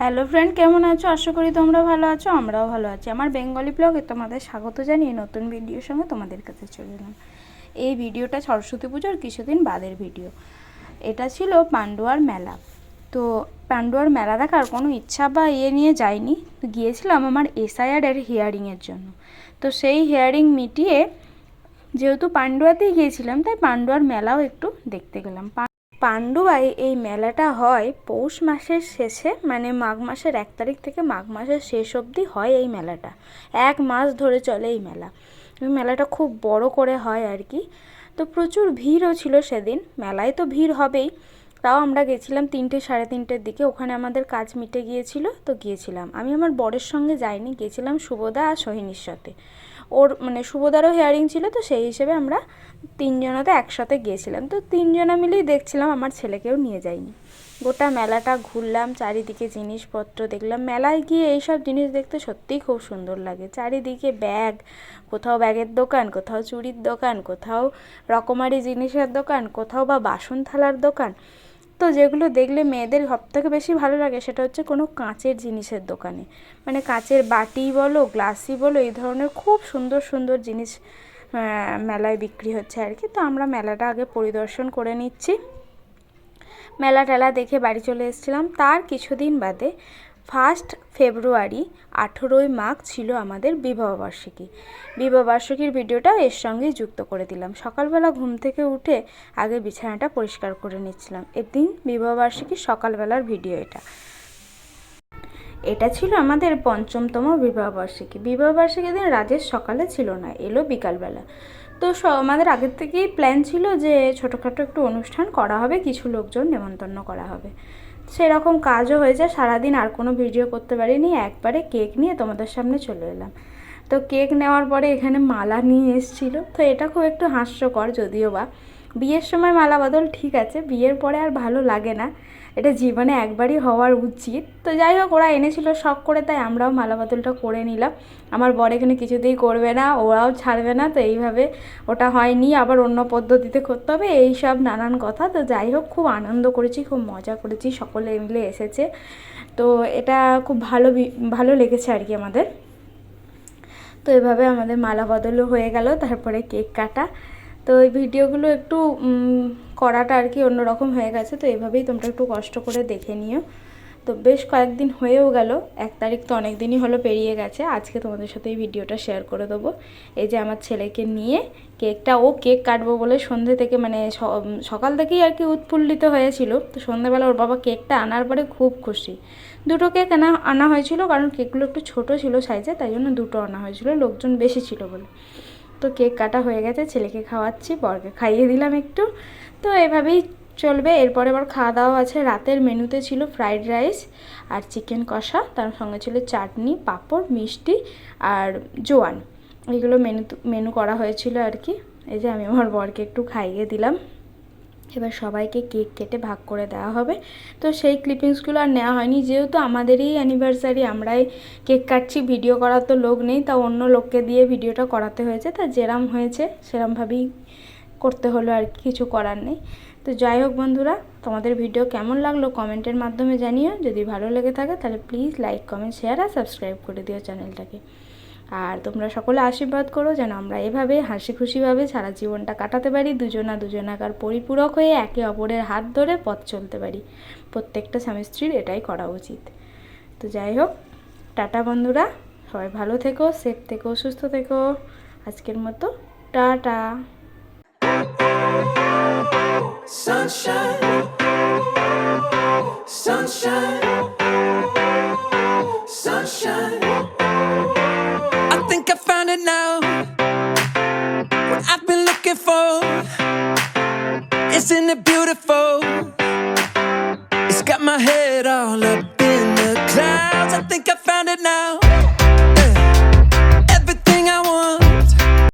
Hello friend, কেমন আছো? আশা করি তোমরা ভালো আছো, আমরাও ভালো আছি। আমার বেঙ্গলি ব্লগে তোমাদের স্বাগত জানিয়ে নতুন ভিডিওর সঙ্গে তোমাদের কাছে চলে এলাম। এই ভিডিওটা সরস্বতী পুজোর কিছুদিন বাদের ভিডিও। এটা ছিল পান্ডুয়ার মেলা। তো পান্ডুয়ার মেলা দেখার কোনো ইচ্ছা বা নিয়ে যাইনি, তো গিয়েছিলাম আমার এসআইআরের হিয়ারিংয়ের জন্য। তো সেই হিয়ারিং মিটিয়ে যেহেতু পান্ডুয়াতেই গিয়েছিলাম, তাই পান্ডুয়ার মেলাও একটু দেখতে গেলাম। পান্ডুয়ায় এই মেলাটা হয় পৌষ মাসের শেষে, মানে মাঘ মাসের 1 তারিখ থেকে মাঘ মাসের শেষ অবধি হয় এই মেলাটা। 1 মাস ধরে চলে এই মেলা। এই মেলাটা খুব বড় করে হয় আর কি। তো প্রচুর ভিড়ও ছিল সেদিন। মেলায় তো ভিড় হবেই, তাও আমরা গেছিলাম 3টে সাড়ে 3টের দিকে। ওখানে আমাদের কাজ মিটে গিয়েছিল, তো গিয়েছিলাম। আমি আমার বরের সঙ্গে যাইনি, গেছিলাম শুভদা আর সোহিনীর সাথে। ওর মানে শুভদারও হেয়ারিং ছিল, তো সেই হিসেবে আমরা 3জনাতে একসাথে গিয়েছিলাম। তো 3জনা মিলেই দেখছিলাম, আমার ছেলেকেও নিয়ে যাইনি। গোটা মেলাটা ঘুরলাম, চারিদিকে জিনিসপত্র দেখলাম। মেলায় গিয়ে এইসব জিনিস দেখতে সত্যিই খুব সুন্দর লাগে। চারিদিকে ব্যাগ, কোথাও ব্যাগের দোকান, কোথাও চুড়ির দোকান, কোথাও রকমারি জিনিসের দোকান, কোথাও বা বাসন থালার দোকান। তো যেগুলো দেখলে মেয়েদের সবথেকে বেশি ভালো লাগে সেটা হচ্ছে কোনো কাঁচের জিনিসের দোকানে, মানে কাঁচের বাটি বলো, গ্লাসই বলো, এই ধরনের খুব সুন্দর সুন্দর জিনিস মেলায় বিক্রি হচ্ছে আর কি। তো আমরা মেলাটা আগে পরিদর্শন করে নিচ্ছি। মেলা টেলা দেখে বাড়ি চলে এসেছিলাম। তার কিছুদিন বাদে 1 ফেব্রুয়ারি 18ই মাঘ ছিল আমাদের বিবাহবার্ষিকী। বিবাহবার্ষিকীর ভিডিওটা এর সঙ্গেই যুক্ত করে দিলাম। সকালবেলা ঘুম থেকে উঠে আগে বিছানাটা পরিষ্কার করে নিচ্ছিলাম। এদিন বিবাহবার্ষিকীর সকালবেলার ভিডিও এটা। এটা ছিল আমাদের 5মতম বিবাহবার্ষিকী। বিবাহবার্ষিকীর দিন রাজেশ সকালে ছিল না, এলো বিকালবেলা। তো আমাদের আগের থেকেই প্ল্যান ছিল যে ছোটোখাটো একটু অনুষ্ঠান করা হবে, কিছু লোকজন নেমন্তন্ন করা হবে। সেরকম কাজও হয়েছে। সারাদিন আর কোনো ভিডিও করতে পারিনি, একবারে কেক নিয়ে তোমাদের সামনে চলে এলাম। তো কেক নেওয়ার পরে এখানে মালা নিয়ে এসেছিলো। তো এটা খুব একটু হাস্যকর, যদিও বা বিয়ের সময় মালা বদল ঠিক আছে, বিয়ের পরে আর ভালো লাগে না। এটা জীবনে একবারই হওয়ার উচিত। তো যাই হোক, ওরা এনেছিল শখ করে, তাই আমরাও মালা বদলটা করে নিলাম। আমার বর এখানে কিছুতেই করবে না, ওরাও ছাড়বে না, তো এইভাবে ওটা হয়নি, আবার অন্য পদ্ধতিতে করতে হবে, এই সব নানান কথা। তো যাই হোক, খুব আনন্দ করেছি, খুব মজা করেছি, সকলে মিলে এসেছে। তো এটা খুব ভালো লেগেছে আর কি আমাদের। তো এভাবে আমাদের মালা বদলও হয়ে গেল, তারপরে কেক কাটা। তো এই ভিডিওগুলো একটু করাটা আর কি অন্যরকম হয়ে গেছে। তো এভাবেই তোমরা একটু কষ্ট করে দেখে নিও। তো বেশ কয়েকদিন হয়েও গেল, 1 তারিখ তো অনেক দিনই হলো পেরিয়ে গেছে। আজকে তোমাদের সাথে এই ভিডিওটা শেয়ার করে দেবো। এই যে আমার ছেলেকে নিয়ে কেকটা, ও কেক কাটবো বলে সন্ধ্যে থেকে, মানে সকাল থেকেই আর কি উৎফুল্লিত হয়েছিল। তো সন্ধ্যেবেলা ওর বাবা কেকটা আনার পরে খুব খুশি। 2টো কেক আনা হয়েছিল, কারণ কেকগুলো একটু ছোটো ছিল সাইজে, তাই জন্য 2টো আনা হয়েছিল, লোকজন বেশি ছিল বলে। তো কেক কাটা হয়ে গেছে, ছেলেকে খাওয়াচ্ছি, বরকে খাইয়ে দিলাম একটু। তো এভাবেই চলবে। এরপরে আবার খাওয়া দাওয়া আছে। রাতের মেনুতে ছিল ফ্রাইড রাইস আর চিকেন কষা, তার সঙ্গে ছিল চাটনি, পাঁপড়, মিষ্টি আর জোয়ান। এগুলো মেনু করা হয়েছিল আর কি। এই যে আমি আমার বরকে একটু খাইয়ে দিলাম। এবার সবাইকে কেক কেটে ভাগ করে দেওয়া হবে। তো সেই ক্লিপিংসগুলো আর নেওয়া হয়নি, যেহেতু আমাদেরই অ্যানিভার্সারি, আমরাই কেক কাটছি, ভিডিও করার তো লোক নেই, তা অন্য লোককে দিয়ে ভিডিওটা করাতে হয়েছে। তা যেরম হয়েছে সেরমভাবেই করতে হলো আর কিছু করার নেই। তো যাই হোক বন্ধুরা, তোমাদের ভিডিও কেমন লাগলো কমেন্টের মাধ্যমে জানিও। যদি ভালো লেগে থাকে তাহলে প্লিজ লাইক, কমেন্ট, শেয়ার আর সাবস্ক্রাইব করে দিও চ্যানেলটাকে। আর তোমরা সকলে আশীর্বাদ করো যেন আমরা এভাবে হাসি খুশিভাবে সারা জীবনটা কাটাতে পারি, দুজনাকার পরিপূরক হয়ে একে অপরের হাত ধরে পথ চলতে পারি। প্রত্যেকটা স্বামী স্ত্রীর এটাই করা উচিত। তো যাই হোক, টাটা বন্ধুরা, সবাই ভালো থেকো, সেফ থেকো, সুস্থ থেকো। আজকের মতো tata. Sunshine, sunshine, sunshine. I think I found it now. What I've been looking for. Isn't it beautiful? It's got my head all up